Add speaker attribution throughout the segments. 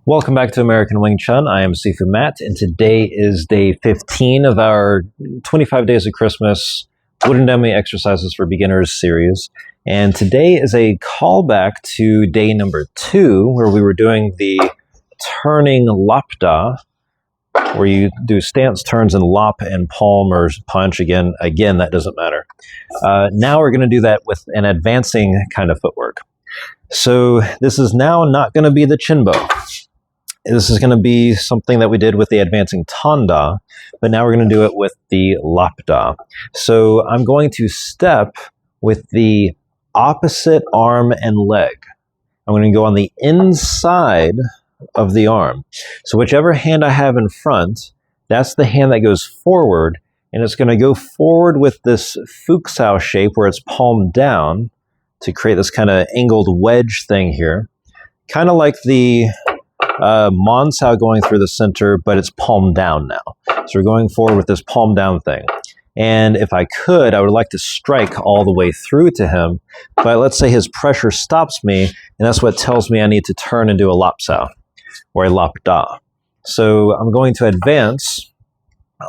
Speaker 1: Welcome back to American Wing Chun. I am Sifu Matt, and today is day 15 of our 25 Days of Christmas Wooden Dummy Exercises for Beginners series. And today is a callback to day number 2, where we were doing the turning Lap-Da, where you do stance turns in lop and palm or punch. Again, that doesn't matter. Now we're going to do that with an advancing kind of footwork. So this is now not going to be the Chin Bow. This is going to be something that we did with the advancing Tanda, but now we're going to do it with the Lap-Da. So I'm going to step with the opposite arm and leg. I'm going to go on the inside of the arm. So whichever hand I have in front, that's the hand that goes forward, and it's going to go forward with this Lat-Sau shape where it's palm down to create this kind of angled wedge thing here. Kind of like the Lat-Sau going through the center, but it's palm down now. So we're going forward with this palm down thing. And if I could, I would like to strike all the way through to him, but let's say his pressure stops me, and that's what tells me I need to turn and do a Lap-Sau or a Lap-Da. So I'm going to advance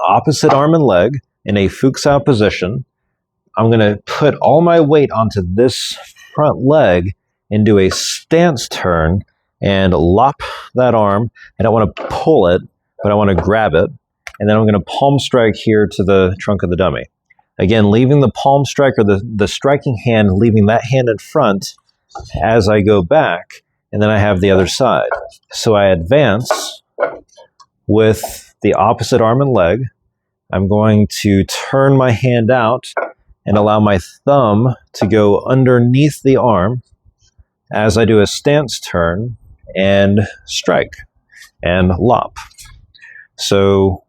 Speaker 1: opposite arm and leg in a Lat-Sau position. I'm going to put all my weight onto this front leg and do a stance turn and lop that arm. I don't want to pull it, but I want to grab it. And then I'm going to palm strike here to the trunk of the dummy. Again, leaving the palm strike or the striking hand, leaving that hand in front as I go back, and then I have the other side. So I advance with the opposite arm and leg. I'm going to turn my hand out and allow my thumb to go underneath the arm as I do a stance turn and strike and lop. So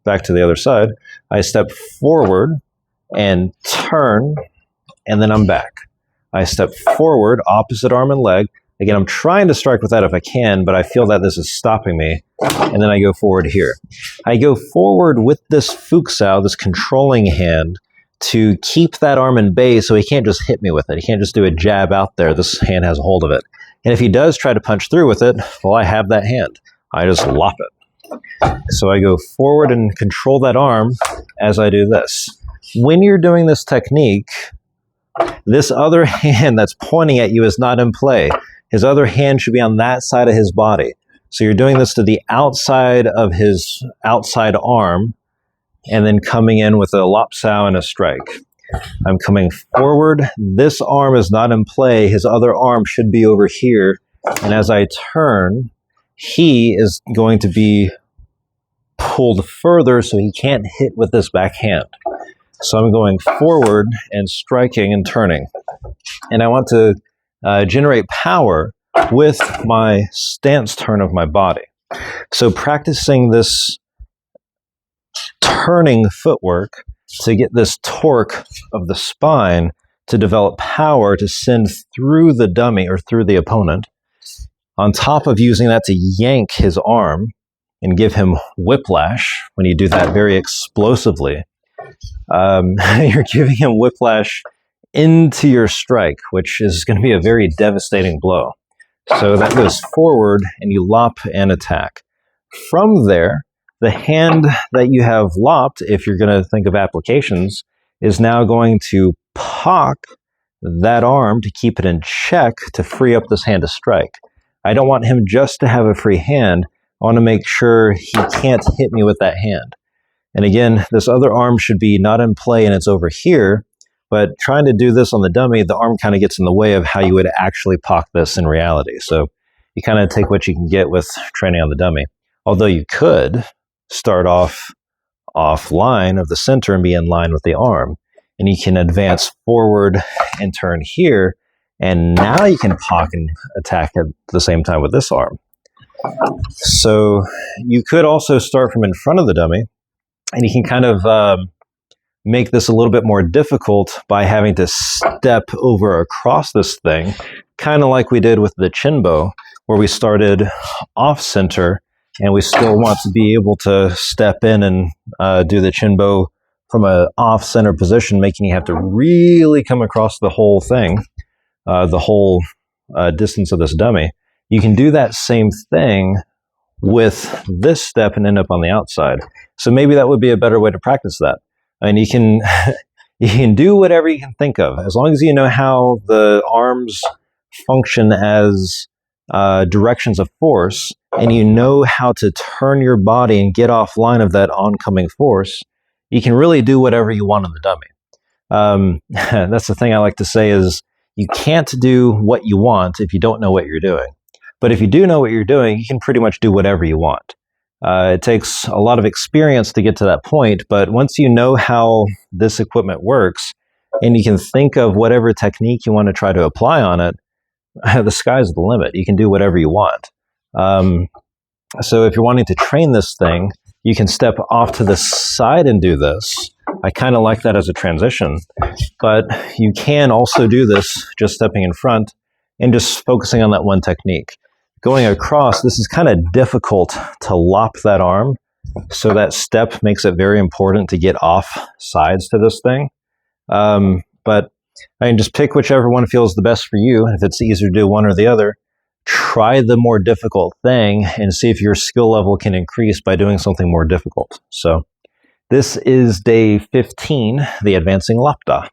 Speaker 1: back to the other side, I step forward and turn, and then I'm back. I step forward, opposite arm and leg. Again, I'm trying to strike with that if I can, but I feel that this is stopping me, and then I go forward here. I go forward with this Lat-Sau, this controlling hand, to keep that arm in bay so he can't just hit me with it. He can't just do a jab out there. This hand has a hold of it. And if he does try to punch through with it, well, I have that hand. I just lop it. So I go forward and control that arm as I do this. When you're doing this technique, this other hand that's pointing at you is not in play. His other hand should be on that side of his body. So you're doing this to the outside of his outside arm, and then coming in with a Lap-Sau and a strike. I'm coming forward. This arm is not in play. His other arm should be over here. And as I turn, he is going to be pulled further so he can't hit with this back hand. So I'm going forward and striking and turning. And I want to generate power with my stance turn of my body. So practicing this turning footwork to get this torque of the spine to develop power to send through the dummy or through the opponent, on top of using that to yank his arm and give him whiplash. When you do that very explosively, you're giving him whiplash into your strike, which is going to be a very devastating blow. So that goes forward and you lop and attack. From there, the hand that you have lopped, if you're going to think of applications, is now going to pock that arm to keep it in check to free up this hand to strike. I don't want him just to have a free hand. I want to make sure he can't hit me with that hand. And again, this other arm should be not in play and it's over here, but trying to do this on the dummy, the arm kind of gets in the way of how you would actually pock this in reality. So you kind of take what you can get with training on the dummy. Although you could start offline of the center and be in line with the arm. And you can advance forward and turn here. And now you can pock and attack at the same time with this arm. So you could also start from in front of the dummy. And you can kind of make this a little bit more difficult by having to step over across this thing. Kind of like we did with the Chin Bow, where we started off center. And we still want to be able to step in and do the Chin Bow from an off-center position, making you have to really come across the whole thing, the whole distance of this dummy. You can do that same thing with this step and end up on the outside. So maybe that would be a better way to practice that. And you can you can do whatever you can think of, as long as you know how the arms function as directions of force, and you know how to turn your body and get offline of that oncoming force. You can really do whatever you want on the dummy. That's the thing I like to say is you can't do what you want if you don't know what you're doing. But if you do know what you're doing, you can pretty much do whatever you want. It takes a lot of experience to get to that point, but once you know how this equipment works, and you can think of whatever technique you want to try to apply on it, the sky's the limit. You can do whatever you want. So if you're wanting to train this thing, you can step off to the side and do this. I kind of like that as a transition, but you can also do this just stepping in front and just focusing on that one technique. Going across, this is kind of difficult to lop that arm, so that step makes it very important to get off sides to this thing. But I mean, just pick whichever one feels the best for you. If it's easier to do one or the other, try the more difficult thing and see if your skill level can increase by doing something more difficult. So this is day 15, the advancing Lap-Sau.